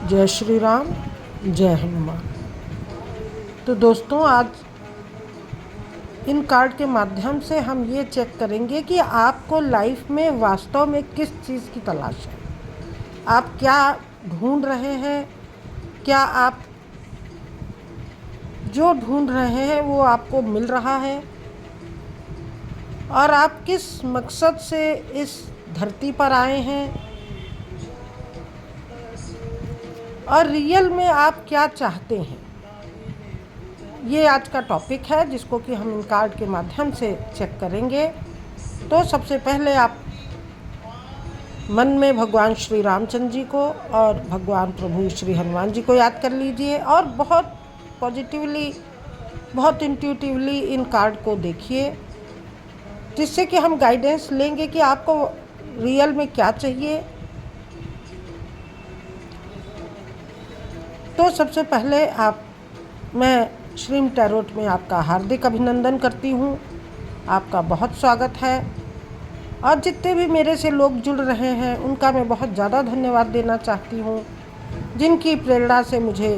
जय श्री राम, जय हनुमान। तो दोस्तों, आज इन कार्ड के माध्यम से हम ये चेक करेंगे कि आपको लाइफ में वास्तव में किस चीज़ की तलाश है। आप क्या ढूंढ रहे हैं? क्या आप जो ढूंढ रहे हैं वो आपको मिल रहा है? और आप किस मकसद से इस धरती पर आए हैं? और रियल में आप क्या चाहते हैं? ये आज का टॉपिक है जिसको कि हम इन कार्ड के माध्यम से चेक करेंगे। तो सबसे पहले आप मन में भगवान श्री रामचंद्र जी को और भगवान प्रभु श्री हनुमान जी को याद कर लीजिए और बहुत पॉजिटिवली, बहुत इंट्यूटिवली इन कार्ड को देखिए, जिससे कि हम गाइडेंस लेंगे कि आपको रियल में क्या चाहिए। तो सबसे पहले मैं श्रीम टैरोट में आपका हार्दिक अभिनंदन करती हूँ। आपका बहुत स्वागत है। और जितने भी मेरे से लोग जुड़ रहे हैं उनका मैं बहुत ज़्यादा धन्यवाद देना चाहती हूँ, जिनकी प्रेरणा से मुझे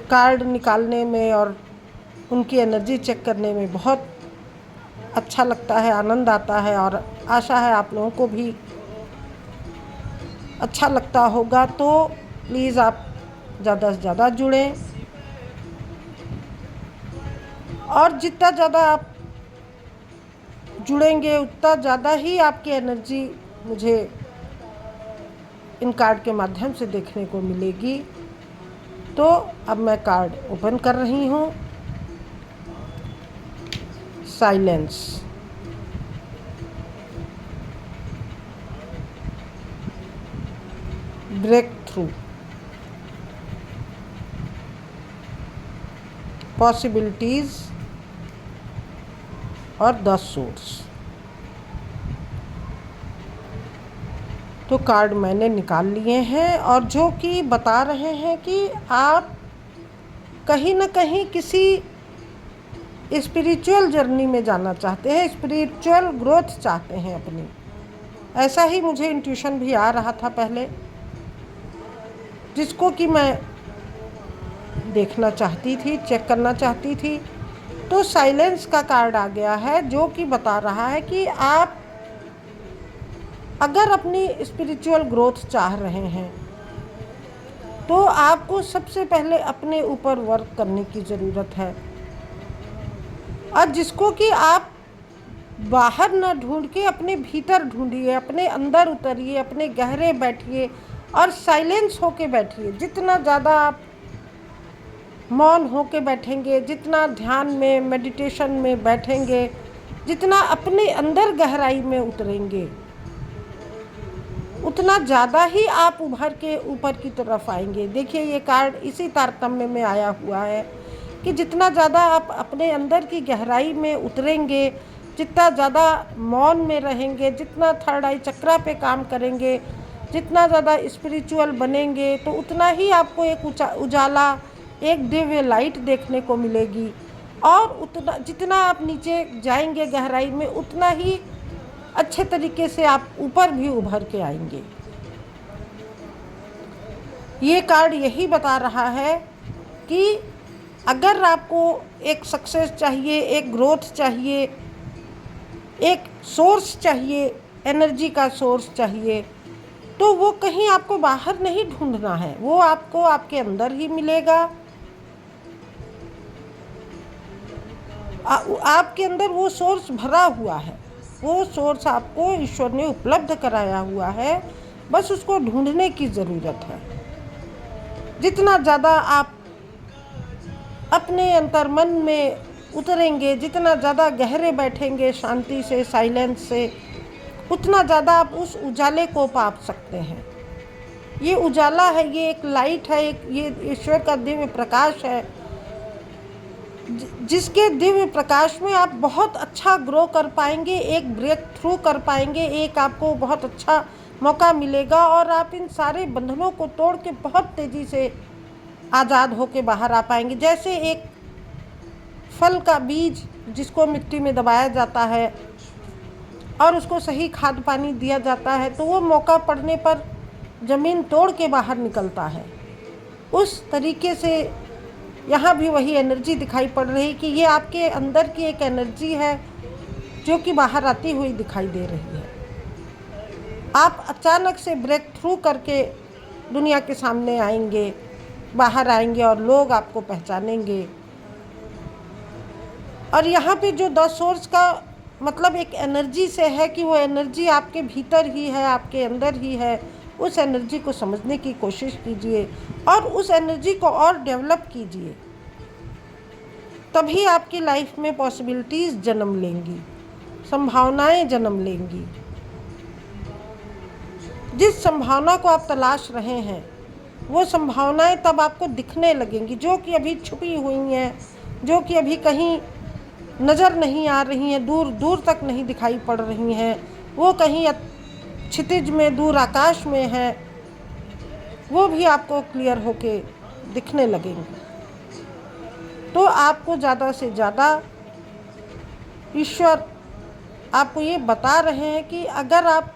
कार्ड निकालने में और उनकी एनर्जी चेक करने में बहुत अच्छा लगता है, आनंद आता है। और आशा है आप लोगों को भी अच्छा लगता होगा। तो प्लीज़ आप ज़्यादा से ज़्यादा जुड़ें, और जितना ज़्यादा आप जुड़ेंगे उतना ज़्यादा ही आपकी एनर्जी मुझे इन कार्ड के माध्यम से देखने को मिलेगी। तो अब मैं कार्ड ओपन कर रही हूँ। साइलेंस, ब्रेक थ्रू, पॉसिबिलिटीज़ और द सोर्स। तो कार्ड मैंने निकाल लिए हैं और जो कि बता रहे हैं कि आप कहीं ना कहीं किसी स्पिरिचुअल जर्नी में जाना चाहते हैं, स्पिरिचुअल ग्रोथ चाहते हैं अपनी। ऐसा ही मुझे इंट्यूशन भी आ रहा था पहले, जिसको कि मैं देखना चाहती थी, चेक करना चाहती थी। तो साइलेंस का कार्ड आ गया है, जो कि बता रहा है कि आप अगर अपनी स्पिरिचुअल ग्रोथ चाह रहे हैं तो आपको सबसे पहले अपने ऊपर वर्क करने की ज़रूरत है। और जिसको कि आप बाहर ना ढूंढ के अपने भीतर ढूंढिए, अपने अंदर उतरिए, अपने गहरे बैठिए और साइलेंस होके बैठिए। जितना ज़्यादा आप मौन होके बैठेंगे, जितना ध्यान में, मेडिटेशन में बैठेंगे, जितना अपने अंदर गहराई में उतरेंगे, उतना ज़्यादा ही आप उभर के ऊपर की तरफ आएंगे। देखिए, ये कार्ड इसी तारतम्य में आया हुआ है कि जितना ज़्यादा आप अपने अंदर की गहराई में उतरेंगे, जितना ज़्यादा मौन में रहेंगे, जितना थर्ड आई चक्रा पे काम करेंगे, जितना ज़्यादा स्पिरिचुअल बनेंगे, तो उतना ही आपको एक उजाला, एक दिव्य लाइट देखने को मिलेगी। और उतना जितना आप नीचे जाएंगे गहराई में, उतना ही अच्छे तरीके से आप ऊपर भी उभर के आएंगे। ये कार्ड यही बता रहा है कि अगर आपको एक सक्सेस चाहिए, एक ग्रोथ चाहिए, एक सोर्स चाहिए, एनर्जी का सोर्स चाहिए, तो वो कहीं आपको बाहर नहीं ढूंढना है, वो आपको आपके अंदर ही मिलेगा। आपके अंदर वो सोर्स भरा हुआ है, वो सोर्स आपको ईश्वर ने उपलब्ध कराया हुआ है, बस उसको ढूंढने की ज़रूरत है। जितना ज़्यादा आप अपने अंतर्मन में उतरेंगे, जितना ज़्यादा गहरे बैठेंगे शांति से, साइलेंस से, उतना ज़्यादा आप उस उजाले को पा सकते हैं। ये उजाला है, ये एक लाइट है, ये ईश्वर का दिव्य प्रकाश है, जिसके दिव्य प्रकाश में आप बहुत अच्छा ग्रो कर पाएंगे, एक ब्रेक थ्रू कर पाएंगे, एक आपको बहुत अच्छा मौका मिलेगा और आप इन सारे बंधनों को तोड़ के बहुत तेज़ी से आज़ाद होके बाहर आ पाएंगे। जैसे एक फल का बीज जिसको मिट्टी में दबाया जाता है और उसको सही खाद पानी दिया जाता है, तो वो मौका पड़ने पर ज़मीन तोड़ के बाहर निकलता है, उस तरीके से यहाँ भी वही एनर्जी दिखाई पड़ रही कि ये आपके अंदर की एक एनर्जी है जो कि बाहर आती हुई दिखाई दे रही है। आप अचानक से ब्रेक थ्रू करके दुनिया के सामने आएंगे, बाहर आएंगे और लोग आपको पहचानेंगे। और यहाँ पे जो द सोर्स का मतलब एक एनर्जी से है कि वो एनर्जी आपके भीतर ही है, आपके अंदर ही है। उस एनर्जी को समझने की कोशिश कीजिए और उस एनर्जी को और डेवलप कीजिए, तभी आपकी लाइफ में पॉसिबिलिटीज़ जन्म लेंगी, संभावनाएं जन्म लेंगी। जिस संभावना को आप तलाश रहे हैं वो संभावनाएं तब आपको दिखने लगेंगी, जो कि अभी छुपी हुई हैं, जो कि अभी कहीं नज़र नहीं आ रही हैं, दूर दूर तक नहीं दिखाई पड़ रही हैं, वो कहीं क्षितिज में, दूर आकाश में है, वो भी आपको क्लियर होके दिखने लगेंगी। तो आपको ज़्यादा से ज़्यादा ईश्वर आपको ये बता रहे हैं कि अगर आप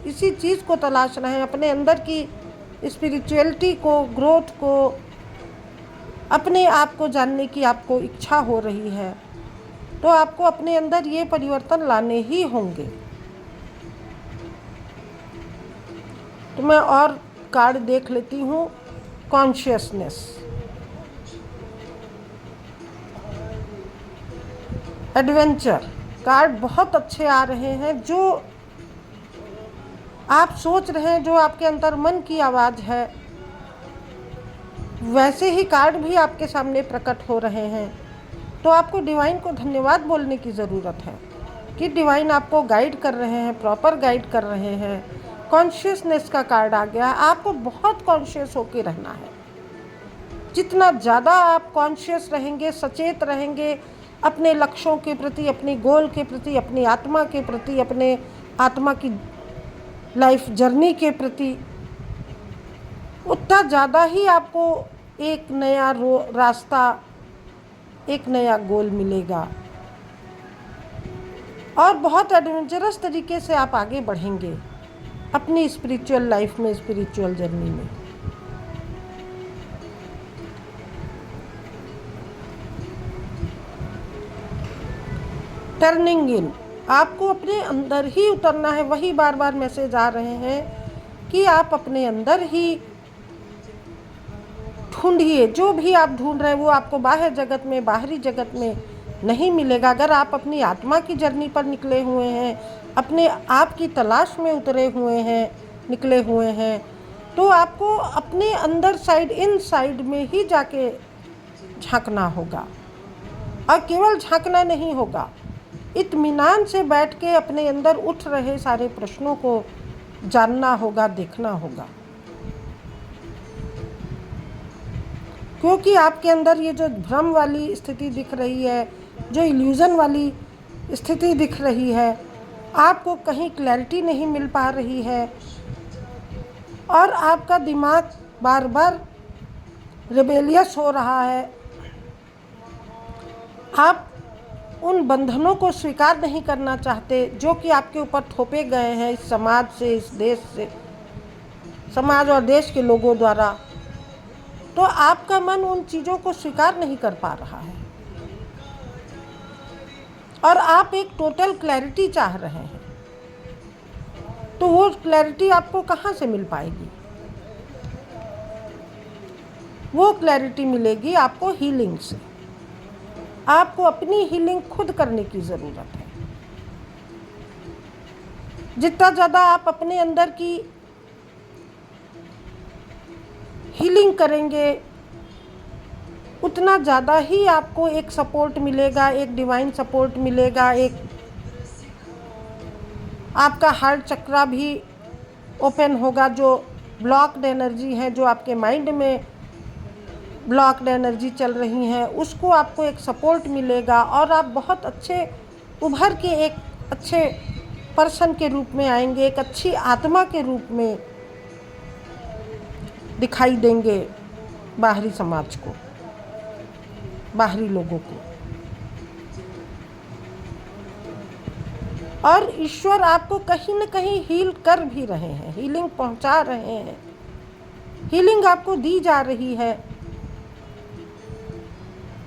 इसी चीज़ को तलाश रहे हैं, अपने अंदर की स्पिरिचुअलिटी को, ग्रोथ को, अपने आप को जानने की आपको इच्छा हो रही है, तो आपको अपने अंदर ये परिवर्तन लाने ही होंगे। तो मैं और कार्ड देख लेती हूँ। कॉन्शियसनेस, एडवेंचर कार्ड बहुत अच्छे आ रहे हैं। जो आप सोच रहे हैं, जो आपके अंदर मन की आवाज़ है, वैसे ही कार्ड भी आपके सामने प्रकट हो रहे हैं। तो आपको डिवाइन को धन्यवाद बोलने की ज़रूरत है कि डिवाइन आपको गाइड कर रहे हैं, प्रॉपर गाइड कर रहे हैं। कॉन्शियसनेस का कार्ड आ गया। आपको बहुत कॉन्शियस होकर रहना है। जितना ज़्यादा आप कॉन्शियस रहेंगे, सचेत रहेंगे अपने लक्ष्यों के प्रति, अपनी गोल के प्रति, अपनी आत्मा के प्रति, अपने आत्मा की लाइफ जर्नी के प्रति, उतना ज़्यादा ही आपको एक नया रास्ता, एक नया गोल मिलेगा और बहुत एडवेंचरस तरीके से आप आगे बढ़ेंगे अपनी स्पिरिचुअल लाइफ में, स्पिरिचुअल जर्नी में। टर्निंग इन, आपको अपने अंदर ही उतरना है। वही बार बार मैसेज आ रहे हैं कि आप अपने अंदर ही ढूंढिए। जो भी आप ढूंढ रहे हैं वो आपको बाहर जगत में, बाहरी जगत में नहीं मिलेगा। अगर आप अपनी आत्मा की जर्नी पर निकले हुए हैं, अपने आप की तलाश में उतरे हुए हैं, निकले हुए हैं, तो आपको अपने अंदर साइड, इन साइड में ही जाके झांकना होगा। और केवल झांकना नहीं होगा, इत्मीनान से बैठ के अपने अंदर उठ रहे सारे प्रश्नों को जानना होगा, देखना होगा। क्योंकि आपके अंदर ये जो भ्रम वाली स्थिति दिख रही है, जो इल्यूज़न वाली स्थिति दिख रही है, आपको कहीं क्लैरिटी नहीं मिल पा रही है और आपका दिमाग बार बार रिबेलियस हो रहा है। आप उन बंधनों को स्वीकार नहीं करना चाहते जो कि आपके ऊपर थोपे गए हैं इस समाज से, इस देश से, समाज और देश के लोगों द्वारा। तो आपका मन उन चीज़ों को स्वीकार नहीं कर पा रहा है और आप एक टोटल क्लैरिटी चाह रहे हैं। तो वो क्लैरिटी आपको कहाँ से मिल पाएगी? वो क्लैरिटी मिलेगी आपको हीलिंग से। आपको अपनी हीलिंग खुद करने की ज़रूरत है। जितना ज़्यादा आप अपने अंदर की हीलिंग करेंगे, उतना ज़्यादा ही आपको एक सपोर्ट मिलेगा, एक डिवाइन सपोर्ट मिलेगा। एक आपका हार्ट चक्रा भी ओपन होगा। जो ब्लॉक्ड एनर्जी है, जो आपके माइंड में ब्लॉक्ड एनर्जी चल रही हैं, उसको आपको एक सपोर्ट मिलेगा और आप बहुत अच्छे उभर के एक अच्छे पर्सन के रूप में आएंगे, एक अच्छी आत्मा के रूप में दिखाई देंगे बाहरी समाज को, बाहरी लोगों को। और ईश्वर आपको कहीं न कहीं हील कर भी रहे हैं, हीलिंग पहुंचा रहे हैं, हीलिंग आपको दी जा रही है।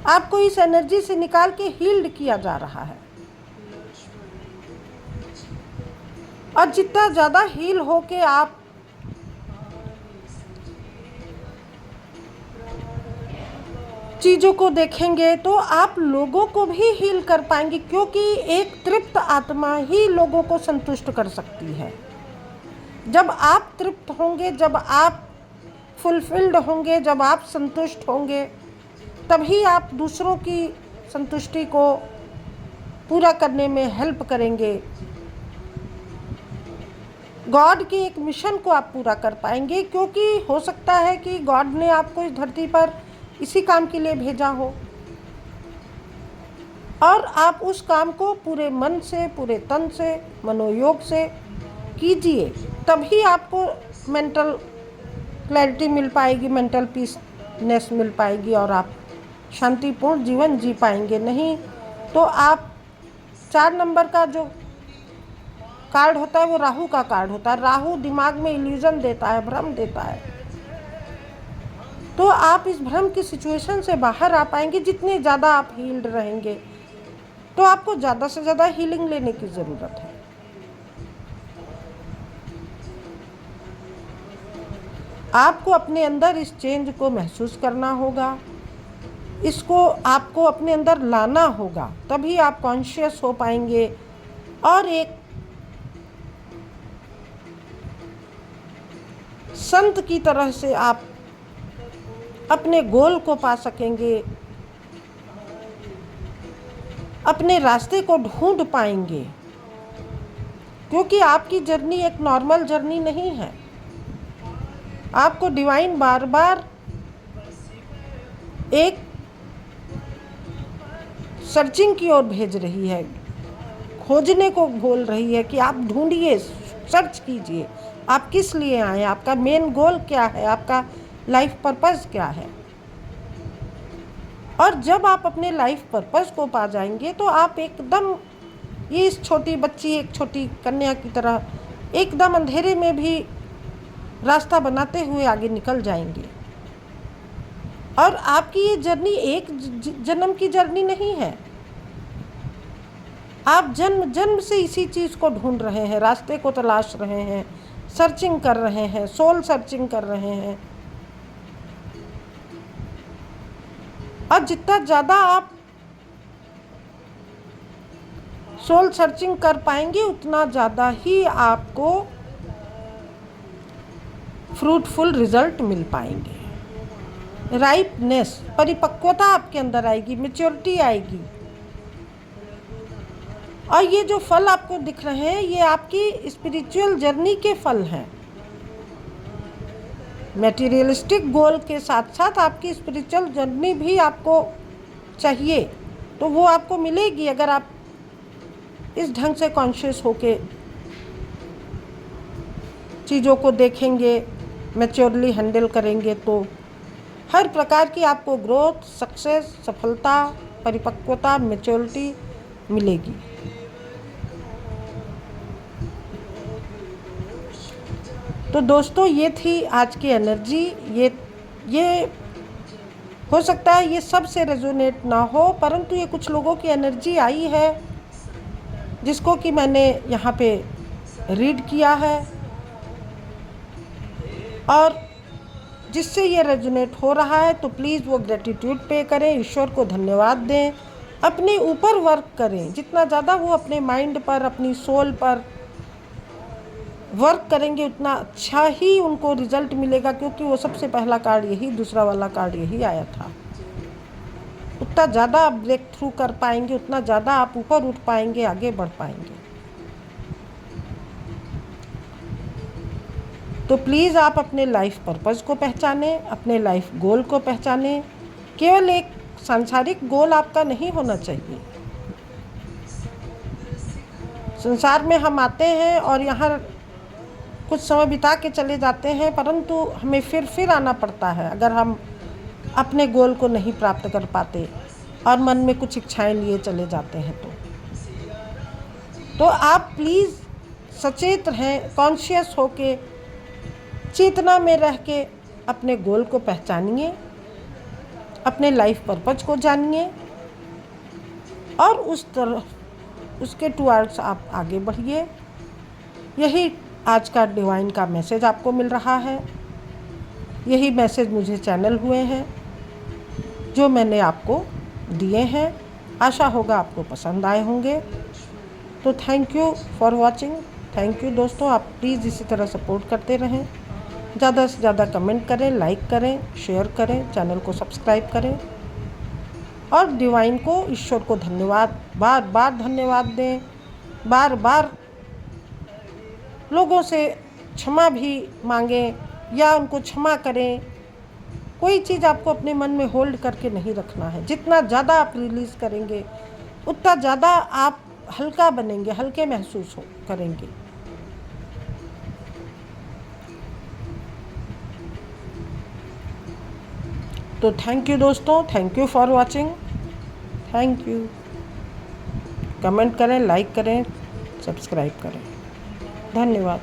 आपको इस एनर्जी से निकाल के हील्ड किया जा रहा है। और जितना ज़्यादा हील होके आप चीज़ों को देखेंगे तो आप लोगों को भी हील कर पाएंगे, क्योंकि एक तृप्त आत्मा ही लोगों को संतुष्ट कर सकती है। जब आप तृप्त होंगे, जब आप फुलफिल्ड होंगे, जब आप संतुष्ट होंगे, तभी आप दूसरों की संतुष्टि को पूरा करने में हेल्प करेंगे। गॉड के एक मिशन को आप पूरा कर पाएंगे, क्योंकि हो सकता है कि गॉड ने आपको इस धरती पर इसी काम के लिए भेजा हो और आप उस काम को पूरे मन से, पूरे तन से, मनोयोग से कीजिए, तभी आपको मेंटल क्लैरिटी मिल पाएगी, मेंटल पीसनेस मिल पाएगी और आप शांतिपूर्ण जीवन जी पाएंगे। नहीं तो आप 4 नंबर का जो कार्ड होता है वो राहु का कार्ड होता है। राहु दिमाग में इल्यूजन देता है, भ्रम देता है। तो आप इस भ्रम की सिचुएशन से बाहर आ पाएंगे जितने ज़्यादा आप हील्ड रहेंगे। तो आपको ज़्यादा से ज़्यादा हीलिंग लेने की ज़रूरत है। आपको अपने अंदर इस चेंज को महसूस करना होगा, इसको आपको अपने अंदर लाना होगा, तभी आप कॉन्शियस हो पाएंगे और एक संत की तरह से आप अपने गोल को पा सकेंगे, अपने रास्ते को ढूंढ पाएंगे। क्योंकि आपकी जर्नी एक नॉर्मल जर्नी नहीं है। आपको डिवाइन बार बार एक सर्चिंग की ओर भेज रही है, खोजने को बोल रही है कि आप ढूंढिए, सर्च कीजिए, आप किस लिए आए, आपका मेन गोल क्या है, आपका लाइफ पर्पस क्या है। और जब आप अपने लाइफ पर्पस को पा जाएंगे तो आप एकदम ये इस छोटी बच्ची, एक छोटी कन्या की तरह एकदम अंधेरे में भी रास्ता बनाते हुए आगे निकल जाएंगे। और आपकी ये जर्नी एक जन्म की जर्नी नहीं है। आप जन्म जन्म से इसी चीज़ को ढूंढ रहे हैं, रास्ते को तलाश रहे हैं, सर्चिंग कर रहे हैं, सोल सर्चिंग कर रहे हैं। और जितना ज़्यादा आप सोल सर्चिंग कर पाएंगे उतना ज़्यादा ही आपको फ्रूटफुल रिजल्ट मिल पाएंगे। राइपनेस, परिपक्वता आपके अंदर आएगी, मैच्योरिटी आएगी। और ये जो फल आपको दिख रहे हैं ये आपकी स्पिरिचुअल जर्नी के फल हैं। मटेरियलिस्टिक गोल के साथ साथ आपकी स्पिरिचुअल जर्नी भी आपको चाहिए, तो वो आपको मिलेगी अगर आप इस ढंग से कॉन्शियस होके चीज़ों को देखेंगे, मैच्योरली हैंडल करेंगे। तो हर प्रकार की आपको ग्रोथ, सक्सेस, सफलता, परिपक्वता, मैच्योरिटी मिलेगी। तो दोस्तों ये थी आज की एनर्जी। ये हो सकता है ये सब से रेजोनेट ना हो, परंतु ये कुछ लोगों की एनर्जी आई है जिसको कि मैंने यहाँ पे रीड किया है और जिससे ये रेजोनेट हो रहा है। तो प्लीज़ वो ग्रेटिट्यूड पे करें, ईश्वर को धन्यवाद दें, अपने ऊपर वर्क करें। जितना ज़्यादा वो अपने माइंड पर, अपनी सोल पर वर्क करेंगे उतना अच्छा ही उनको रिजल्ट मिलेगा, क्योंकि वो सबसे पहला कार्ड यही, दूसरा वाला कार्ड यही आया था। उतना ज़्यादा आप ब्रेक थ्रू कर पाएंगे, उतना ज़्यादा आप ऊपर उठ पाएंगे, आगे बढ़ पाएंगे। तो प्लीज़ आप अपने लाइफ पर्पस को पहचानें, अपने लाइफ गोल को पहचानें। केवल एक सांसारिक गोल आपका नहीं होना चाहिए। संसार में हम आते हैं और यहाँ कुछ समय बिता के चले जाते हैं, परंतु हमें फिर आना पड़ता है अगर हम अपने गोल को नहीं प्राप्त कर पाते और मन में कुछ इच्छाएं लिए चले जाते हैं। तो आप प्लीज़ सचेत रहें, कॉन्शियस होके, चेतना में रह के अपने गोल को पहचानिए, अपने लाइफ पर्पज को जानिए और उस तरह उसके टुवर्ड्स आप आगे बढ़िए। यही आज का डिवाइन का मैसेज आपको मिल रहा है। यही मैसेज मुझे चैनल हुए हैं जो मैंने आपको दिए हैं। आशा होगा आपको पसंद आए होंगे। तो thank you for watching. Thank you दोस्तों, आप प्लीज़ इसी तरह सपोर्ट करते रहें। ज़्यादा से ज़्यादा कमेंट करें, लाइक करें, शेयर करें, चैनल को सब्सक्राइब करें और डिवाइन को, ईश्वर को धन्यवाद, बार बार धन्यवाद दें। बार बार लोगों से क्षमा भी मांगें या उनको क्षमा करें। कोई चीज़ आपको अपने मन में होल्ड करके नहीं रखना है। जितना ज़्यादा आप रिलीज़ करेंगे उतना ज़्यादा आप हल्का बनेंगे, हल्के महसूस करेंगे। तो थैंक यू दोस्तों, thank you for watching. Thank you. Comment करें, लाइक करें, सब्सक्राइब करें। धन्यवाद।